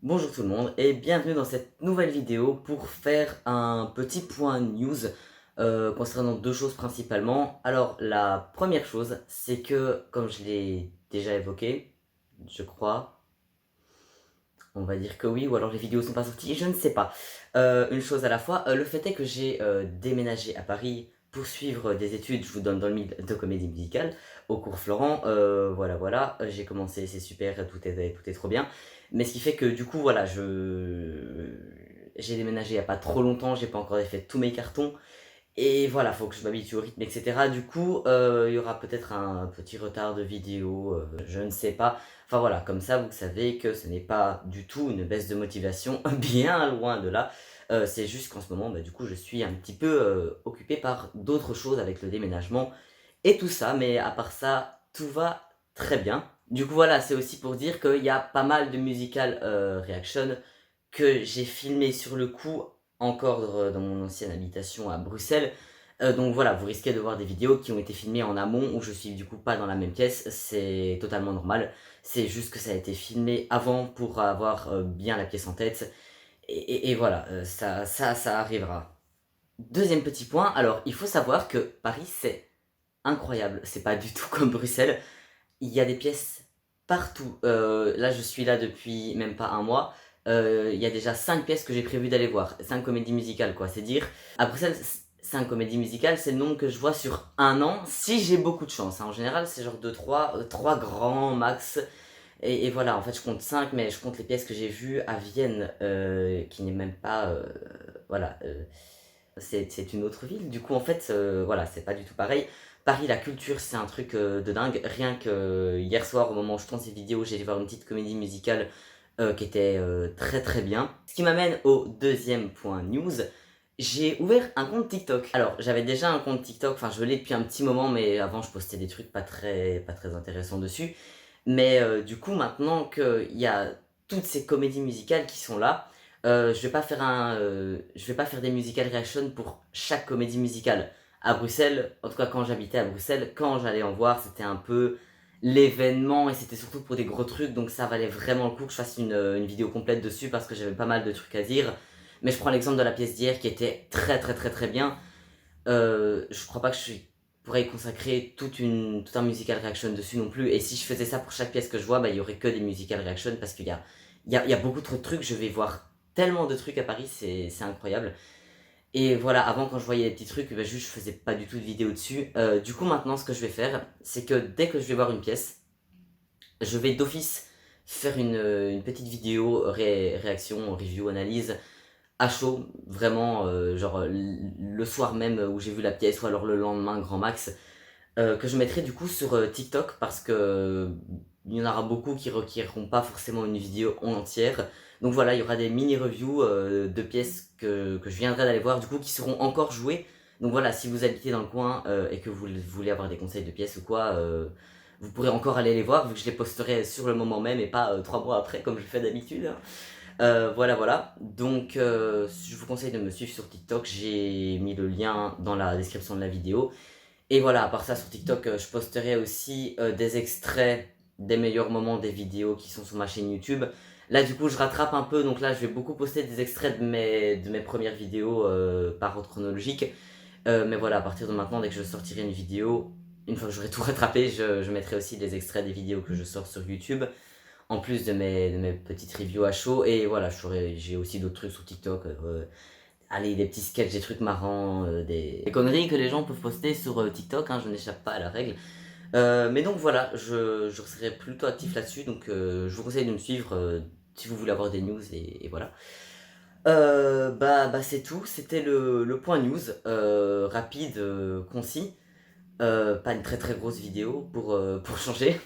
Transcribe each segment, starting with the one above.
Bonjour tout le monde et bienvenue dans cette nouvelle vidéo pour faire un petit point news concernant deux choses principalement. Alors la première chose, c'est que comme je l'ai déjà évoqué, je crois, on va dire que oui, ou alors les vidéos sont pas sorties, je ne sais pas. Une chose à la fois, le fait est que j'ai déménagé à Paris pour suivre des études, je vous donne dans le mille de comédie musicale, au cours Florent, voilà, j'ai commencé, c'est super, tout est trop bien. Mais ce qui fait que du coup, voilà, j'ai déménagé il y a pas trop longtemps, j'ai pas encore fait tous mes cartons, et voilà, faut que je m'habitue au rythme, etc. Du coup, il y aura peut-être un petit retard de vidéo, je ne sais pas. Enfin voilà, comme ça, vous savez que ce n'est pas du tout une baisse de motivation, bien loin de là. C'est juste qu'en ce moment, du coup, je suis un petit peu occupé par d'autres choses avec le déménagement et tout ça. Mais à part ça, tout va très bien. Du coup, voilà, c'est aussi pour dire qu'il y a pas mal de musical reaction que j'ai filmé sur le coup encore dans mon ancienne habitation à Bruxelles. Donc voilà, vous risquez de voir des vidéos qui ont été filmées en amont où je suis du coup pas dans la même pièce, c'est totalement normal. C'est juste que ça a été filmé avant pour avoir bien la pièce en tête. Et voilà, ça arrivera. Deuxième petit point, alors il faut savoir que Paris c'est incroyable, c'est pas du tout comme Bruxelles. Il y a des pièces partout. Là, je suis là depuis même pas un mois. Il y a déjà 5 pièces que j'ai prévu d'aller voir. 5 comédies musicales, quoi. C'est dire. À Bruxelles, 5 comédies musicales, c'est le nombre que je vois sur un an, si j'ai beaucoup de chance, hein. En général, c'est genre 2 3 grands max. Et voilà, en fait, je compte 5, mais je compte les pièces que j'ai vues à Vienne, qui n'est même pas. Voilà. C'est une autre ville. Du coup, en fait, voilà, c'est pas du tout pareil. Paris, la culture, c'est un truc de dingue. Rien que hier soir, au moment où je tourne ces vidéos, j'ai été voir une petite comédie musicale qui était très très bien. Ce qui m'amène au deuxième point news. J'ai ouvert un compte TikTok. Alors, j'avais déjà un compte TikTok, enfin, je l'ai depuis un petit moment, mais avant, je postais des trucs pas très intéressants dessus. Mais du coup, maintenant qu'il y a toutes ces comédies musicales qui sont là, je vais pas faire des musical reaction pour chaque comédie musicale. À Bruxelles, en tout cas quand j'habitais à Bruxelles, quand j'allais en voir, c'était un peu l'événement et c'était surtout pour des gros trucs, donc ça valait vraiment le coup que je fasse une vidéo complète dessus parce que j'avais pas mal de trucs à dire. Mais je prends l'exemple de la pièce d'hier qui était très très très très bien. Je crois pas que pourrais y consacrer tout un musical reaction dessus non plus. Et si je faisais ça pour chaque pièce que je vois, il y aurait que des musical reaction parce qu'il y a beaucoup trop de trucs. Je vais voir tellement de trucs à Paris, c'est incroyable. Et voilà, avant quand je voyais les petits trucs, juste je faisais pas du tout de vidéo dessus. Du coup maintenant ce que je vais faire, c'est que dès que je vais voir une pièce, je vais d'office faire une petite vidéo réaction, review, analyse à chaud, vraiment, genre le soir même où j'ai vu la pièce ou alors le lendemain grand max, que je mettrai du coup sur TikTok parce que il y en aura beaucoup qui requerront pas forcément une vidéo en entière. Donc voilà, il y aura des mini reviews de pièces que je viendrai d'aller voir du coup qui seront encore jouées. Donc voilà, si vous habitez dans le coin et que vous voulez avoir des conseils de pièces ou quoi, vous pourrez encore aller les voir vu que je les posterai sur le moment même et pas 3 mois après comme je fais d'habitude, hein. Voilà. Donc, je vous conseille de me suivre sur TikTok. J'ai mis le lien dans la description de la vidéo. Et voilà, à part ça, sur TikTok, je posterai aussi des extraits des meilleurs moments des vidéos qui sont sur ma chaîne YouTube. Là, du coup, je rattrape un peu. Donc là, je vais beaucoup poster des extraits de mes premières vidéos par ordre chronologique. Mais voilà, à partir de maintenant, dès que je sortirai une vidéo, une fois que j'aurai tout rattrapé, je mettrai aussi des extraits des vidéos que je sors sur YouTube en plus de mes petites reviews à chaud. Et voilà, j'ai aussi d'autres trucs sur TikTok. Allez, des petits sketchs, des trucs marrants, des conneries que les gens peuvent poster sur TikTok, hein, je n'échappe pas à la règle. Mais donc voilà, je serai plutôt actif là-dessus, donc je vous conseille de me suivre si vous voulez avoir des news, et voilà. C'est tout, c'était le point news, rapide, concis. Pas une très très grosse vidéo pour changer.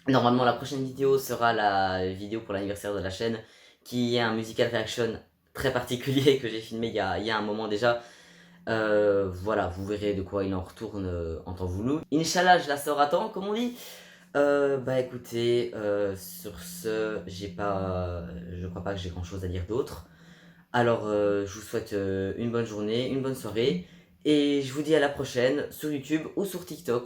Normalement, la prochaine vidéo sera la vidéo pour l'anniversaire de la chaîne, qui est un musical reaction très particulier que j'ai filmé il y a un moment déjà. Voilà, vous verrez de quoi il en retourne en temps voulu. Inch'Allah, je la sors à temps, comme on dit. Écoutez, sur ce, je crois pas que j'ai grand chose à dire d'autre. Alors, je vous souhaite une bonne journée, une bonne soirée, et je vous dis à la prochaine sur YouTube ou sur TikTok.